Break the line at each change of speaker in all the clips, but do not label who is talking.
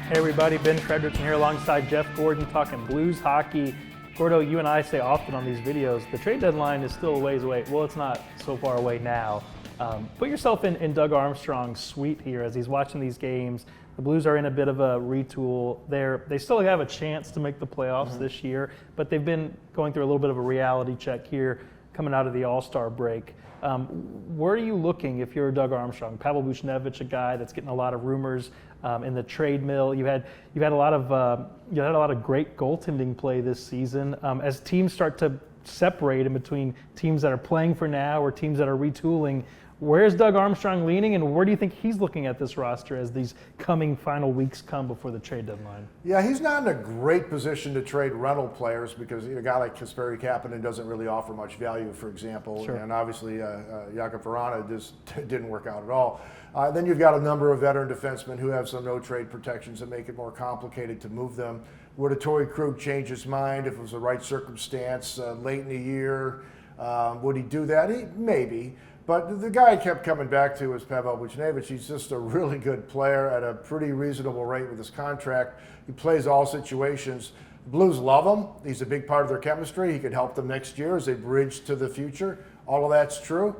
Hey everybody, Ben Frederickson here alongside Jeff Gordon talking Blues hockey. Gordo, you and I say often on these videos, the trade deadline is still a ways away. Well, it's not so far away now. Put yourself in Doug Armstrong's suite here as he's watching these games. The Blues are in a bit of a retool. They still have a chance to make the playoffs this year, but they've been going through a little bit of a reality check here coming out of the All-Star break. Where are you looking if you're Doug Armstrong? Pavel Buchnevich, a guy that's getting a lot of rumors in the trade mill. You've had a lot of great goaltending play this season. As teams start to separate in between teams that are playing for now or teams that are retooling, where's Doug Armstrong leaning, and where do you think he's looking at this roster as these coming final weeks come before the trade deadline?
Yeah, he's not in a great position to trade rental players because a guy like Kasperi Kapanen doesn't really offer much value, for example.
Sure.
And obviously, Jakub Vrana just didn't work out at all. Then you've got a number of veteran defensemen who have some no-trade protections that make it more complicated to move them. Would a Torrey Krug change his mind if it was the right circumstance late in the year? Would he do that? Maybe. But the guy I kept coming back to is Pavel Buchnevich. He's just a really good player at a pretty reasonable rate with his contract. He plays all situations. The Blues love him. He's a big part of their chemistry. He could help them next year as they bridge to the future. All of that's true.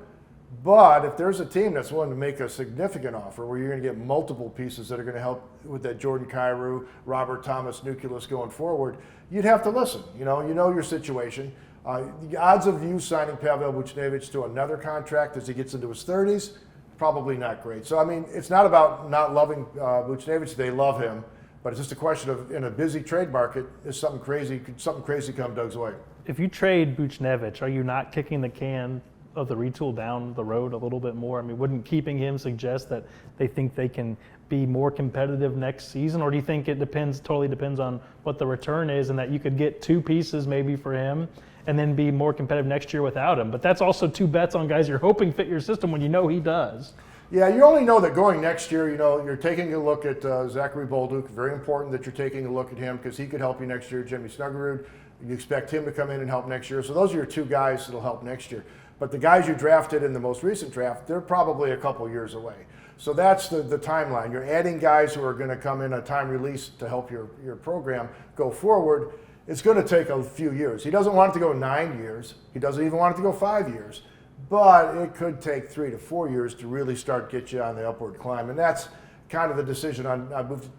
But if there's a team that's willing to make a significant offer where you're going to get multiple pieces that are going to help with that Jordan Kyrou, Robert Thomas nucleus going forward, you'd have to listen. You know your situation. The odds of you signing Pavel Buchnevich to another contract as he gets into his 30s, probably not great. So, I mean, it's not about not loving Buchnevich. They love him. But it's just a question of, in a busy trade market, is something crazy come Doug's way?
If you trade Buchnevich, are you not kicking the can of the retool down the road a little bit more? I mean, wouldn't keeping him suggest that they think they can be more competitive next season? Or do you think it totally depends on what the return is and that you could get two pieces maybe for him and then be more competitive next year without him? But that's also two bets on guys you're hoping fit your system when you know he does.
Yeah, you only know that going next year, you're taking a look at Zachary Bolduc. Very important that you're taking a look at him because he could help you next year. Jimmy Snuggerud, you expect him to come in and help next year. So those are your two guys that'll help next year. But the guys you drafted in the most recent draft, they're probably a couple years away. So that's the timeline. You're adding guys who are going to come in a time release to help your program go forward. It's going to take a few years. He doesn't want it to go 9 years. He doesn't even want it to go 5 years. But it could take 3 to 4 years to really start get you on the upward climb. And that's kind of the decision on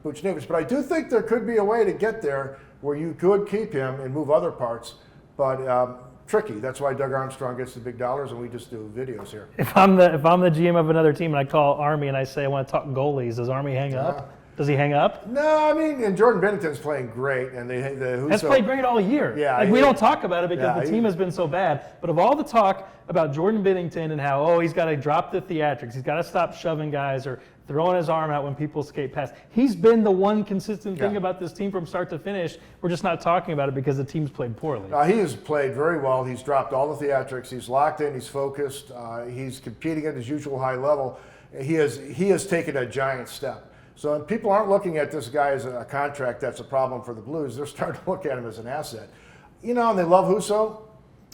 Buchnevich. But I do think there could be a way to get there where you could keep him and move other parts. But tricky. That's why Doug Armstrong gets the big dollars and we just do videos here.
If I'm the GM of another team and I call Army and I say I want to talk goalies, does Army hang up? Does he hang up?
No, I mean, and Jordan Binnington's playing great, and
has played great all year.
Yeah,
we don't talk about it because the team has been so bad. But of all the talk about Jordan Binnington and how he's got to drop the theatrics, he's got to stop shoving guys or throwing his arm out when people skate past. He's been the one consistent thing about this team from start to finish. We're just not talking about it because the team's played poorly.
He has played very well. He's dropped all the theatrics. He's locked in. He's focused. He's competing at his usual high level. He has taken a giant step. So people aren't looking at this guy as a contract that's a problem for the Blues. They're starting to look at him as an asset. And they love Husso.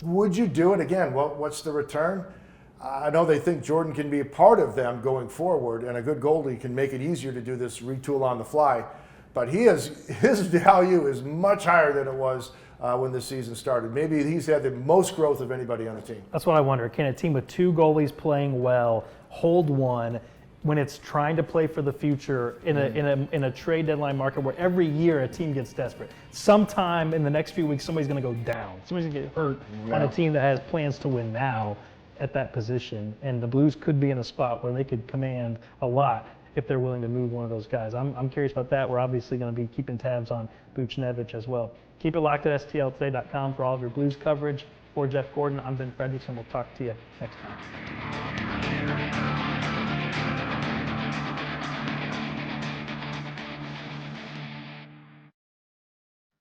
Would you do it again? Well, what's the return? I know they think Jordan can be a part of them going forward, and a good goalie can make it easier to do this retool on the fly. But his value is much higher than it was when the season started. Maybe he's had the most growth of anybody on the team.
That's what I wonder. Can a team with two goalies playing well hold one when it's trying to play for the future in a trade deadline market where every year a team gets desperate? Sometime in the next few weeks, somebody's going to go down. Somebody's going to get hurt on a team that has plans to win now at that position. And the Blues could be in a spot where they could command a lot if they're willing to move one of those guys. I'm curious about that. We're obviously going to be keeping tabs on Buchnevich as well. Keep it locked at stltoday.com for all of your Blues coverage. For Jeff Gordon, I'm Ben Frederickson. We'll talk to you next time.